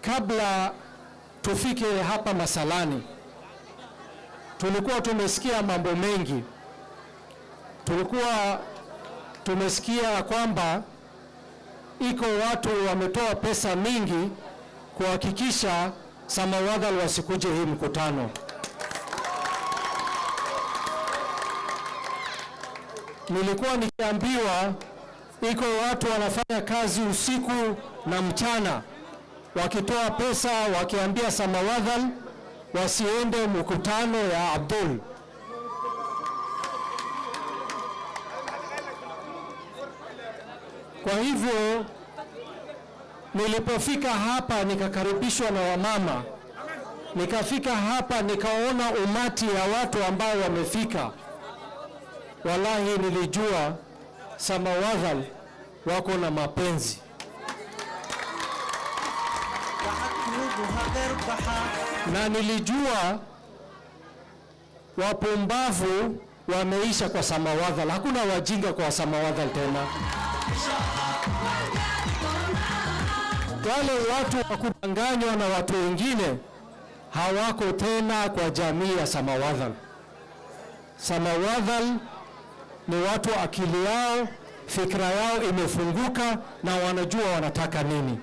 kabla tufike hapa Masalani, tulikuwa tumesikia mambo mengi. Tulikuwa tumesikia kwamba iko watu wametoa pesa mingi kuhakikisha Samawadhal wasikuje hii mkutano. Nilikuwa nikiambiwa iko watu wanafanya kazi usiku na mchana wakitoa pesa, wakiambia Samawadhal wasiende mkutano ya Abdul. Kwa hivyo nilipofika hapa nikakaribishwa na wamama, nikafika hapa nikaona umati ya watu ambao wamefika. Wallahi nilijua Samawadhal wako na mapenzi. Na nilijua wapumbavu wameisha kwa Samawadhal. Hakuna wajinga kwa Samawadhal tena. Wale watu wa kudanganywa na watu wengine hawako tena kwa jamii ya Samawadhal. Samawadhal ni watu akili yao, fikra yao imefunguka na wanajua wanataka nini.